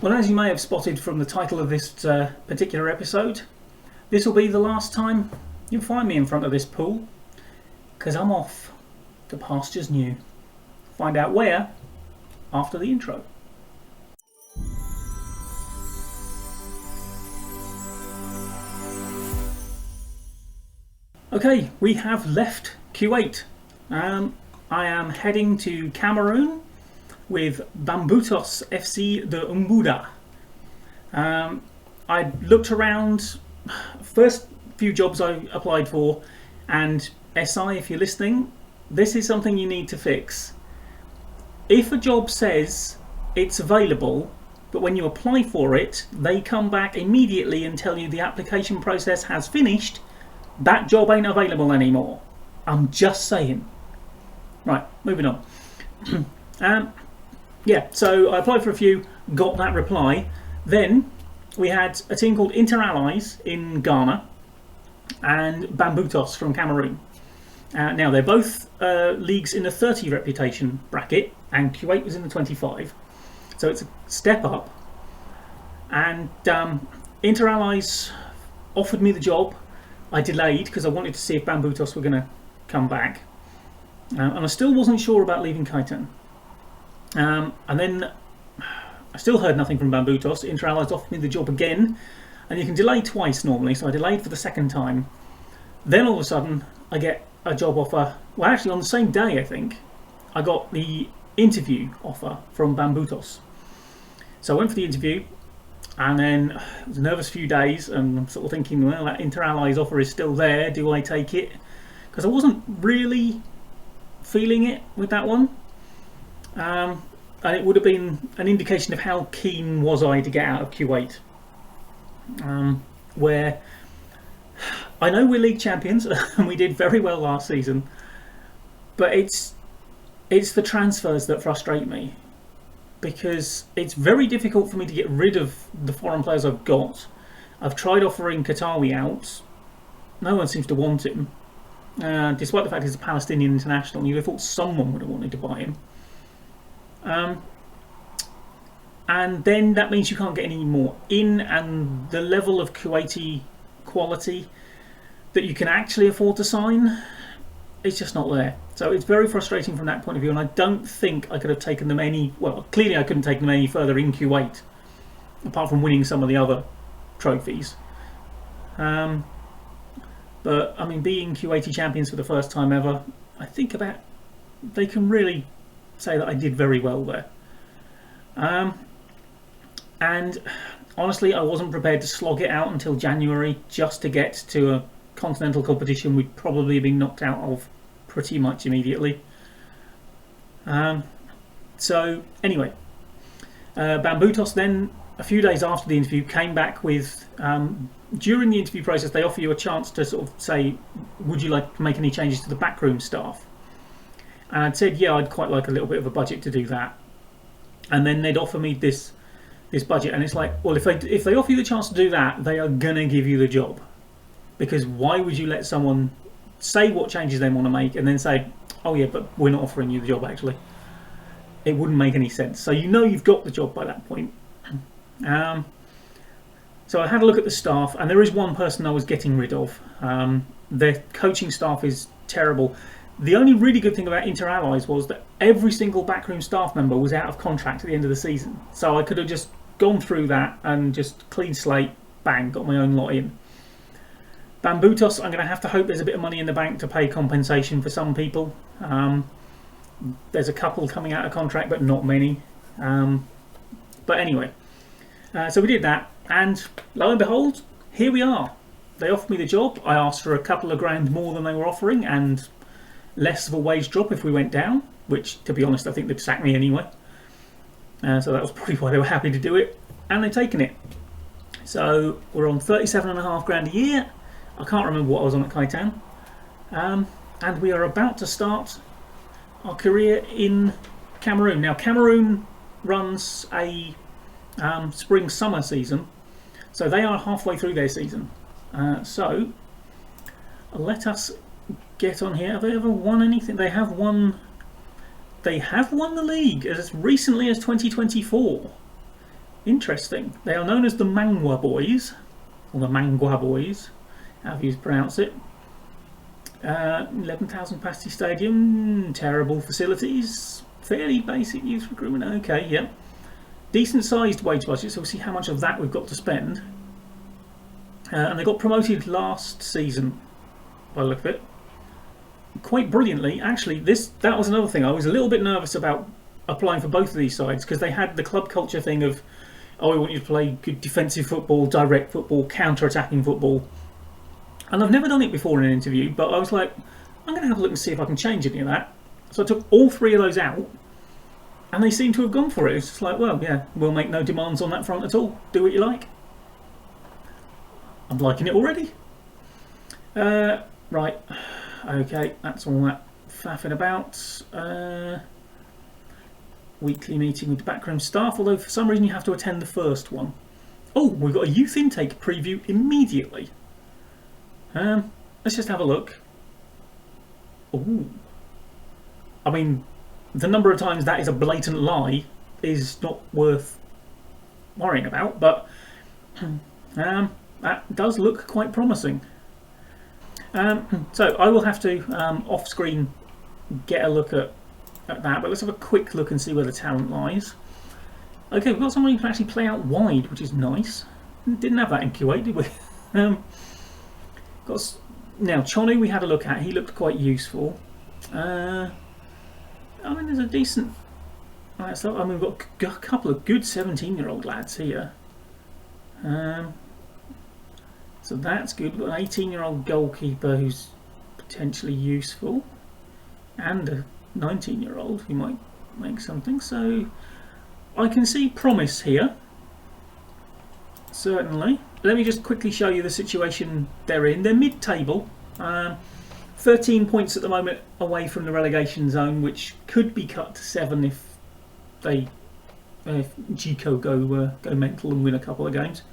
Well, as you may have spotted from the title of this particular episode, this will be the last time you'll find me in front of this pool, because I'm off to pastures new. Find out where after the intro. Okay, we have left Kuwait. I am heading to Cameroon with Bambutos FC de Umbuda. I looked around, first few jobs I applied for, and SI, if you're listening, this is something you need to fix. If a job says it's available, but when you apply for it, they come back immediately and tell you the application process has finished, that job ain't available anymore. I'm just saying. Right, moving on. Yeah, so I applied for a few, got that reply. Then we had a team called Inter Allies in Ghana and Bambutos from Cameroon. Now they're both leagues in the 30 reputation bracket, and Kuwait was in the 25, so it's a step up. And Inter Allies offered me the job. I delayed because I wanted to see if Bambutos were going to come back, and I still wasn't sure about leaving Kaitan. And then I still heard nothing from Bambutos. Inter Allies offered me the job again, and you can delay twice normally, so I delayed for the second time. Then all of a sudden I get a job offer. Well, actually on the same day I think I got the interview offer from Bambutos. So I went for the interview, and then it was a nervous few days, and I'm sort of thinking, well, that Inter Allies offer is still there, do I take it? Because I wasn't really feeling it with that one. And it would have been an indication of how keen was I to get out of Kuwait. Where I know we're league champions and we did very well last season, but it's the transfers that frustrate me, because it's very difficult for me to get rid of the foreign players I've got. I've tried offering Qatawi out, no one seems to want him, despite the fact he's a Palestinian international. You'd have thought someone would have wanted to buy him. And then that means you can't get any more in, and the level of Kuwaiti quality that you can actually afford to sign, it's just not there. So it's very frustrating from that point of view, and I don't think I could have taken them any, well, clearly I couldn't take them any further in Kuwait, apart from winning some of the other trophies. But I mean, being Kuwaiti champions for the first time ever, I think they can really say that I did very well there. And honestly, I wasn't prepared to slog it out until January just to get to a continental competition we'd probably been knocked out of pretty much immediately. So anyway, Bambutos then, a few days after the interview, came back with, during the interview process they offer you a chance to sort of say, would you like to make any changes to the backroom staff? And I'd said, yeah, I'd quite like a little bit of a budget to do that. And then they'd offer me this budget, and it's like, well, if they offer you the chance to do that, they are gonna give you the job. Because why would you let someone say what changes they want to make and then say, oh yeah, but we're not offering you the job actually? It wouldn't make any sense. So you know you've got the job by that point. So I had a look at the staff, and there is one person I was getting rid of. Their coaching staff is terrible. The only really good thing about Inter Allies was that every single backroom staff member was out of contract at the end of the season. So I could have just gone through that and just clean slate, bang, got my own lot in. Bambutos, I'm going to have to hope there's a bit of money in the bank to pay compensation for some people. There's a couple coming out of contract, but not many. But anyway, so we did that, and lo and behold, here we are. They offered me the job. I asked for a couple of grand more than they were offering, and less of a wage drop if we went down, which, to be honest, I think they'd sack me anyway. So that was probably why they were happy to do it, and they've taken it. So we're on 37.5 grand a year. I can't remember what I was on at Kaitan. And we are about to start our career in Cameroon. Now, Cameroon runs a spring-summer season, so they are halfway through their season. So let us get on here. Have they ever won anything? They have won the league as recently as 2024. Interesting. They are known as the Mangwa Boys, or the Mangwa Boys, however you pronounce it. 11,000 capacity stadium, terrible facilities, fairly basic youth recruitment, okay, yep. Decent sized wage budget, so we'll see how much of that we've got to spend. And they got promoted last season, by the look of it. Quite brilliantly, actually, that was another thing. I was a little bit nervous about applying for both of these sides, because they had the club culture thing of, oh, we want you to play good defensive football, direct football, counter-attacking football. And I've never done it before in an interview, but I was like, I'm going to have a look and see if I can change any of that. So I took all three of those out, and they seem to have gone for it. It's just like, well, yeah, we'll make no demands on that front at all. Do what you like. I'm liking it already. Right. Okay, that's all that faffing about. Weekly meeting with the backroom staff, although for some reason you have to attend the first one. Oh, we've got a youth intake preview immediately. Let's just have a look. Ooh. I mean, the number of times that is a blatant lie is not worth worrying about, but that does look quite promising. So I will have to off-screen get a look at that, but let's have a quick look and see where the talent lies. Okay, we've got someone who can actually play out wide, which is nice. Didn't have that in Kuwait, did we? Now, Chonu we had a look at. He looked quite useful. I mean, there's a decent... I mean, we've got a couple of good 17-year-old lads here. So that's good. We've got an 18-year-old goalkeeper who's potentially useful, and a 19-year-old who might make something. So I can see promise here. Certainly. Let me just quickly show you the situation they're in. They're mid-table. 13 points at the moment away from the relegation zone, which could be cut to 7 if Gico go mental and win a couple of games.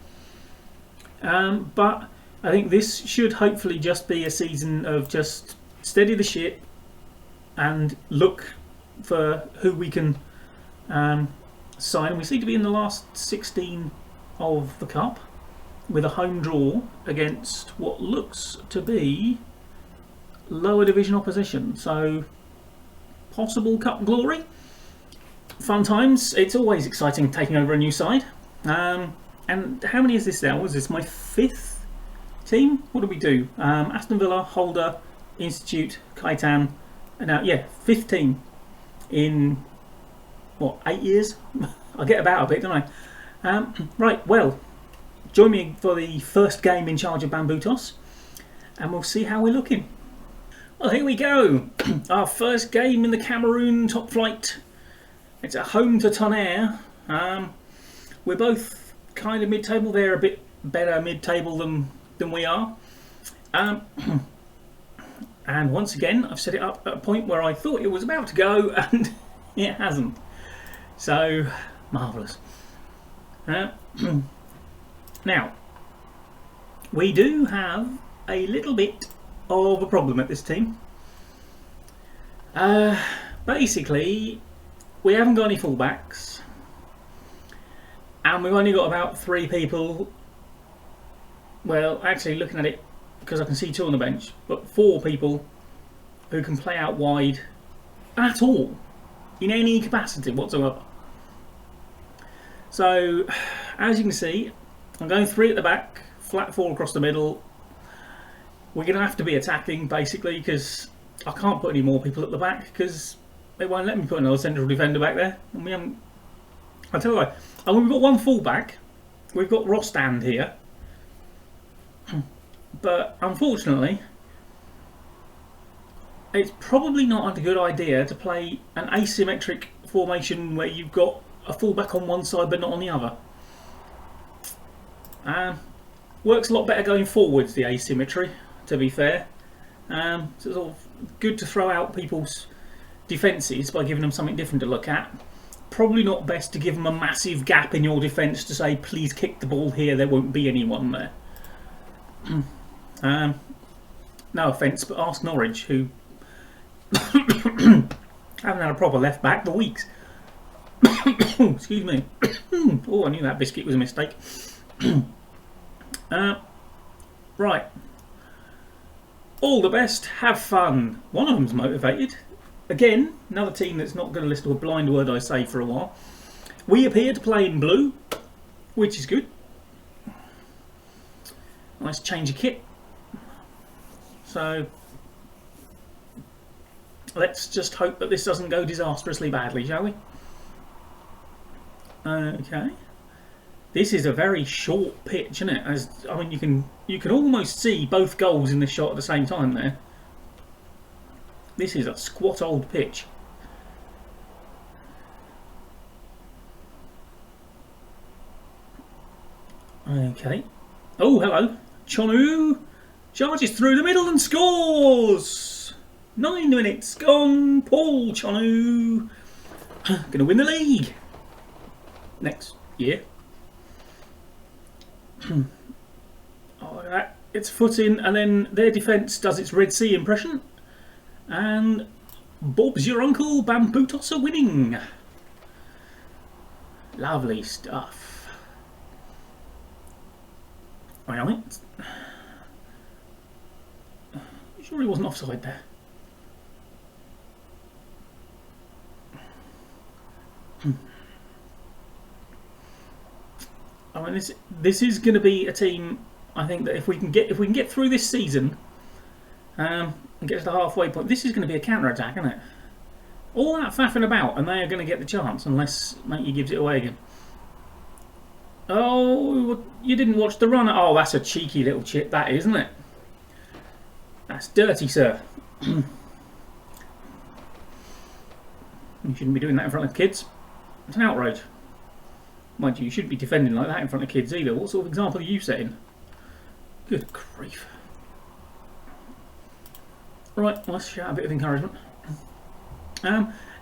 But I think this should hopefully just be a season of just steady the ship and look for who we can sign. We seem to be in the last 16 of the cup, with a home draw against what looks to be lower division opposition. So possible cup glory. Fun times. It's always exciting taking over a new side. And how many is this now? Was this my 5th team? What do we do? Aston Villa, Holder, Institute, Kaitan, and now, yeah, 5th team in, what, 8 years? I get about a bit, don't I? Right, well, join me for the first game in charge of Bamboo Toss, and we'll see how we're looking. Well, here we go. Our first game in the Cameroon top flight. It's at home to Tonnerre. We're both kind of mid-table. They're a bit better mid-table than we are. And once again, I've set it up at a point where I thought it was about to go, and it hasn't. So, marvellous. Now, we do have a little bit of a problem at this team. Basically, we haven't got any fullbacks, and we've only got about 3 people. Well, actually, looking at it, because I can see 2 on the bench, but 4 people who can play out wide at all, in any capacity whatsoever. So, as you can see, I'm going 3 at the back, flat 4 across the middle. We're going to have to be attacking, basically, because I can't put any more people at the back, because they won't let me put another central defender back there. And we haven't... I'll tell you what, we've got 1 full-back. We've got Rostand here. But, unfortunately, it's probably not a good idea to play an asymmetric formation where you've got a full-back on one side but not on the other. Works a lot better going forwards, the asymmetry, to be fair. So it's sort of good to throw out people's defences by giving them something different to look at. Probably not best to give them a massive gap in your defence to say, please kick the ball here, there won't be anyone there. No offence, but ask Norwich, who haven't had a proper left back for weeks. Excuse me. Oh, I knew that biscuit was a mistake. Right. All the best. Have fun. One of them's motivated. Again, another team that's not going to listen to a blind word I say for a while. We appear to play in blue, which is good. Nice change of kit. So let's just hope that this doesn't go disastrously badly, shall we? Okay. This is a very short pitch, isn't it? As I mean, you can almost see both goals in the shot at the same time there. This is a squat old pitch. Okay. Oh, hello. Chonu charges through the middle and scores. 9 minutes gone. Paul Chonu going to win the league next year. Oh, that it's foot in, and then their defence does its Red Sea impression, and Bob's your uncle Bamboo Tosser winning. Lovely stuff. Right. Sure he wasn't offside there. I mean, this is going to be a team. I think that if we can get through this season, and get to the halfway point, this is going to be a counter attack, isn't it? All that faffing about, and they are going to get the chance unless Matey gives it away again. Oh, you didn't watch the run. Oh, that's a cheeky little chip, that is, isn't it? That's dirty, sir. You shouldn't be doing that in front of kids. It's an outrage. Mind you, you shouldn't be defending like that in front of kids either. What sort of example are you setting? Good grief. Right, let's shout a bit of encouragement.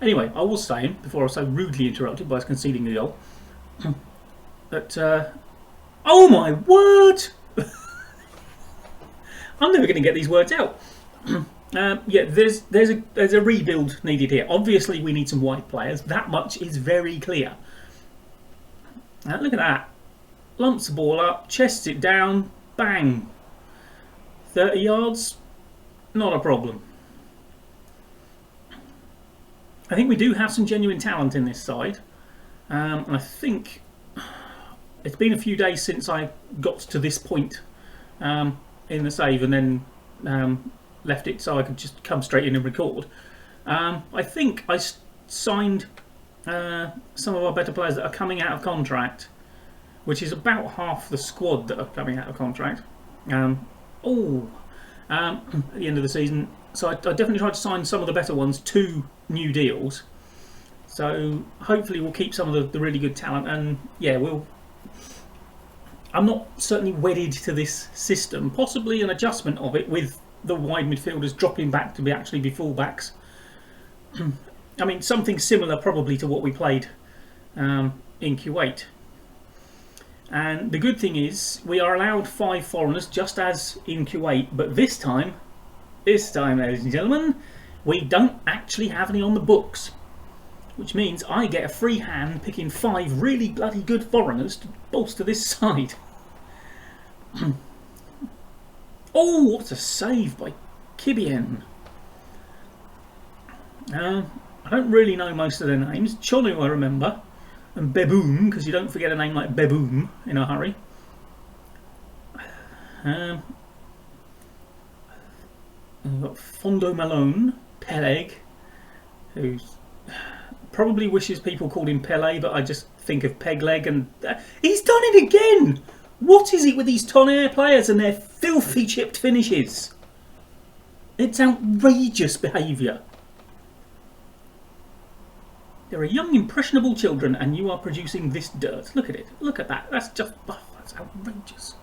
Anyway, I was saying, before I was so rudely interrupted by us conceding the goal, that, oh my word! I'm never going to get these words out. Yeah, there's a rebuild needed here. Obviously, we need some wide players. That much is very clear. Look at that. Lumps the ball up, chests it down, bang. 30 yards, not a problem. I think we do have some genuine talent in this side. And I think it's been a few days since I got to this point in the save and then left it so I could just come straight in and record. I think I signed some of our better players that are coming out of contract, which is about half the squad that are coming out of contract. At the end of the season, so I definitely tried to sign some of the better ones to new deals. So hopefully we'll keep some of the really good talent, and yeah, I'm not certainly wedded to this system. Possibly an adjustment of it with the wide midfielders dropping back to actually be fullbacks. I mean, something similar probably to what we played in Kuwait. And the good thing is we are allowed 5 foreigners, just as in Kuwait. But this time, ladies and gentlemen, we don't actually have any on the books, which means I get a free hand picking 5 really bloody good foreigners to bolster this side. Oh, what a save by Kibien. I don't really know most of their names. Chonu I remember, and Beboom, because you don't forget a name like Beboom in a hurry. We've got Fondo Malone, Peleg, who probably wishes people called him Pele, but I just think of Pegleg, and he's done it again! What is it with these Tonnerre players and their filthy chipped finishes? It's outrageous behaviour. There are young, impressionable children, and you are producing this dirt. Look at it. Look at that. That's just... Oh, that's outrageous.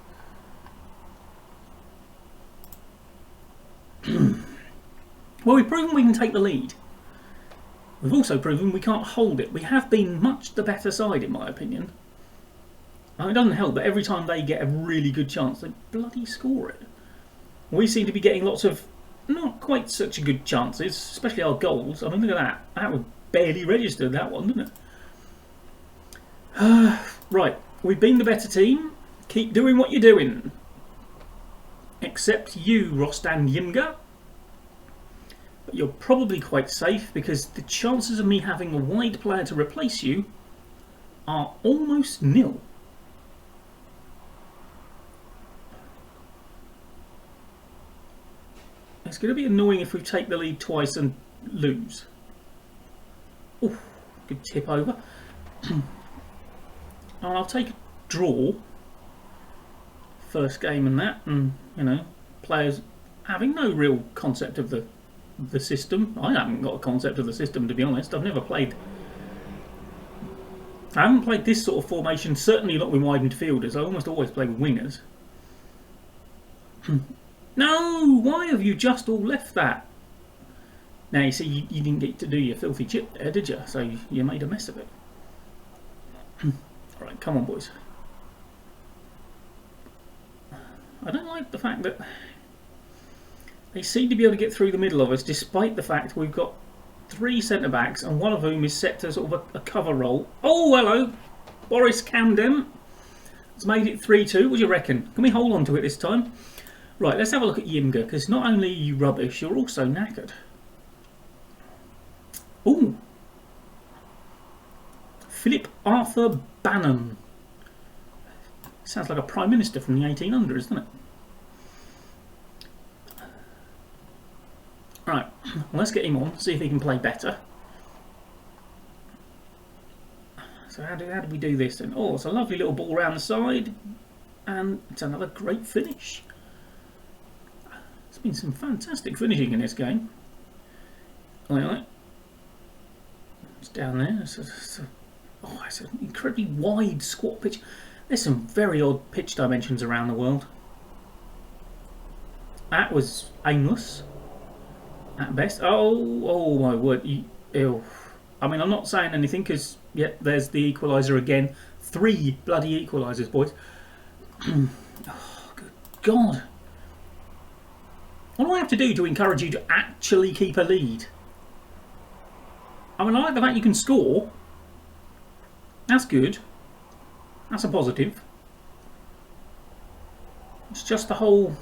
Well, we've proven we can take the lead. We've also proven we can't hold it. We have been much the better side, in my opinion. It doesn't help, but every time they get a really good chance, they bloody score it. We seem to be getting lots of not quite such good chances, especially our goals. I mean, look at that. That was barely registered, that one, didn't it? Right, we've been the better team. Keep doing what you're doing. Except you, Rostan Yimga. But you're probably quite safe because the chances of me having a wide player to replace you are almost nil. It's going to be annoying if we take the lead twice and lose. Oh, good tip over. And I'll take a draw. First game and that, and you know, players having no real concept of the system. I haven't got a concept of the system, to be honest. I haven't played this sort of formation, certainly not with wide midfielders. I almost always play with wingers. No, why have you just all left that? Now you see, you didn't get to do your filthy chip there, did you? So you made a mess of it. Alright, come on boys. I don't like the fact that they seem to be able to get through the middle of us, despite the fact we've got 3 centre-backs and one of whom is set to sort of a cover role. Oh, hello! Boris Camden has made it 3-2. What do you reckon? Can we hold on to it this time? Right, let's have a look at Yimga, because not only are you rubbish, you're also knackered. Ooh! Philip Arthur Bannon. Sounds like a Prime Minister from the 1800s, doesn't it? Right, well, let's get him on, see if he can play better. So how do we do this then? Oh, it's a lovely little ball around the side, and it's another great finish. There's been some fantastic finishing in this game. Like, it's down there. It's an incredibly wide squat pitch. There's some very odd pitch dimensions around the world. That was aimless at best. Oh my word. Ew. I mean, I'm not saying anything because, yeah, there's the equaliser again. 3 bloody equalisers, boys. Oh, good God. What do I have to do to encourage you to actually keep a lead? I mean, I like the fact you can score. That's good. That's a positive. It's just the whole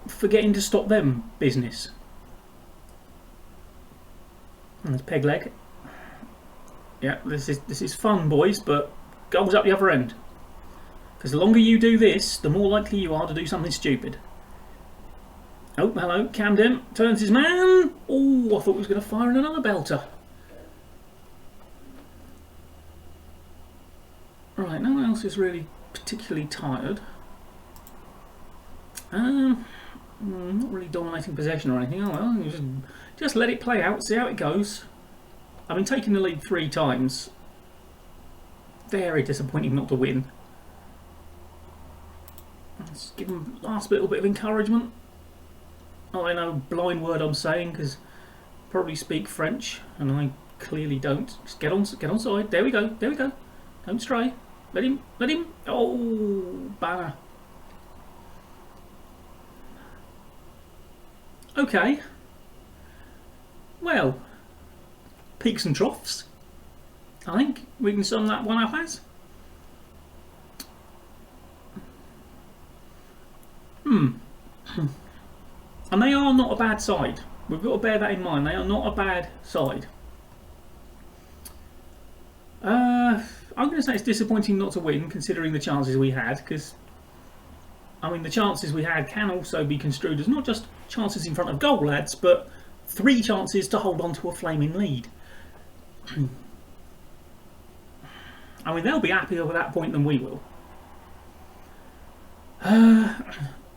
forgetting to stop them business. And there's peg leg. Yeah, this is fun, boys, but goals up the other end. Because the longer you do this, the more likely you are to do something stupid. Oh, hello, Camden turns his man. Oh, I thought he was going to fire in another belter. Right, no one else is really particularly tired. Not really dominating possession or anything. Oh well, you just let it play out, see how it goes. I mean, taking the lead 3 times, very disappointing not to win. Let's give them last little bit of encouragement. Oh, I know, blind word I'm saying, because I probably speak French, and I clearly don't. Just get on side. There we go. There we go. Don't stray. Let him. Oh, banner. Okay. Well, peaks and troughs. I think we can sum that one up as. And they are not a bad side. We've got to bear that in mind. They are not a bad side. I'm going to say it's disappointing not to win, considering the chances we had, because, I mean, the chances we had can also be construed as not just chances in front of goal, lads, but 3 chances to hold on to a flaming lead. I mean, they'll be happier with that point than we will.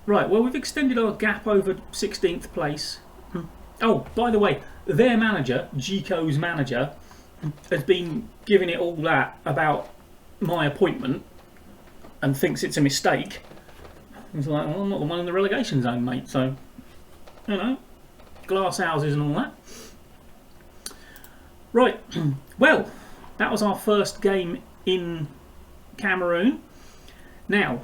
Right, well, we've extended our gap over 16th place. Oh, by the way, their manager, Gico's manager, has been giving it all that about my appointment and thinks it's a mistake. He's like, well, I'm not the one in the relegation zone, mate, so, you know, glass houses and all that. Right, well, that was our first game in Cameroon. Now,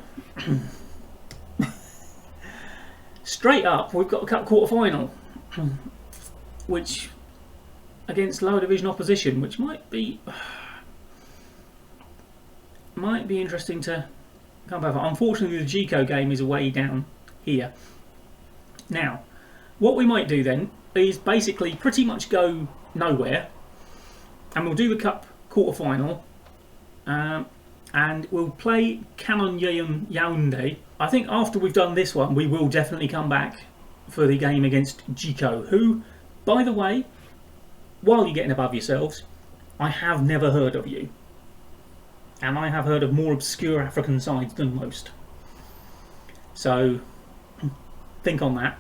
straight up, we've got a cup quarter-final, which, against lower division opposition, which might be might be interesting to come back. Unfortunately, the Gico game is way down here. Now, what we might do then is basically pretty much go nowhere, and we'll do the Cup quarter-final, and we'll play Canon Yaoundé. I think after we've done this one, we will definitely come back for the game against Gico, who, by the way, while you're getting above yourselves, I have never heard of you. And I have heard of more obscure African sides than most. So, think on that.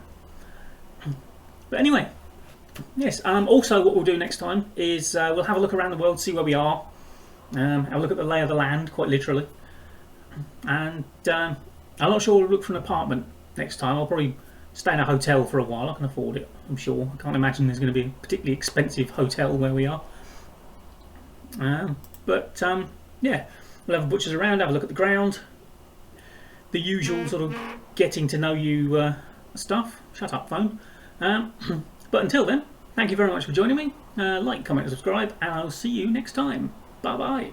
But anyway, yes, also what we'll do next time is we'll have a look around the world, see where we are. Have a look at the lay of the land, quite literally. And I'm not sure we'll look for an apartment next time. I'll probably stay in a hotel for a while. I can afford it, I'm sure. I can't imagine there's going to be a particularly expensive hotel where we are. Yeah, we'll have a butchers around, have a look at the ground. The usual sort of getting to know you stuff. Shut up, phone. But until then, thank you very much for joining me. Like, comment and subscribe, and I'll see you next time. Bye bye.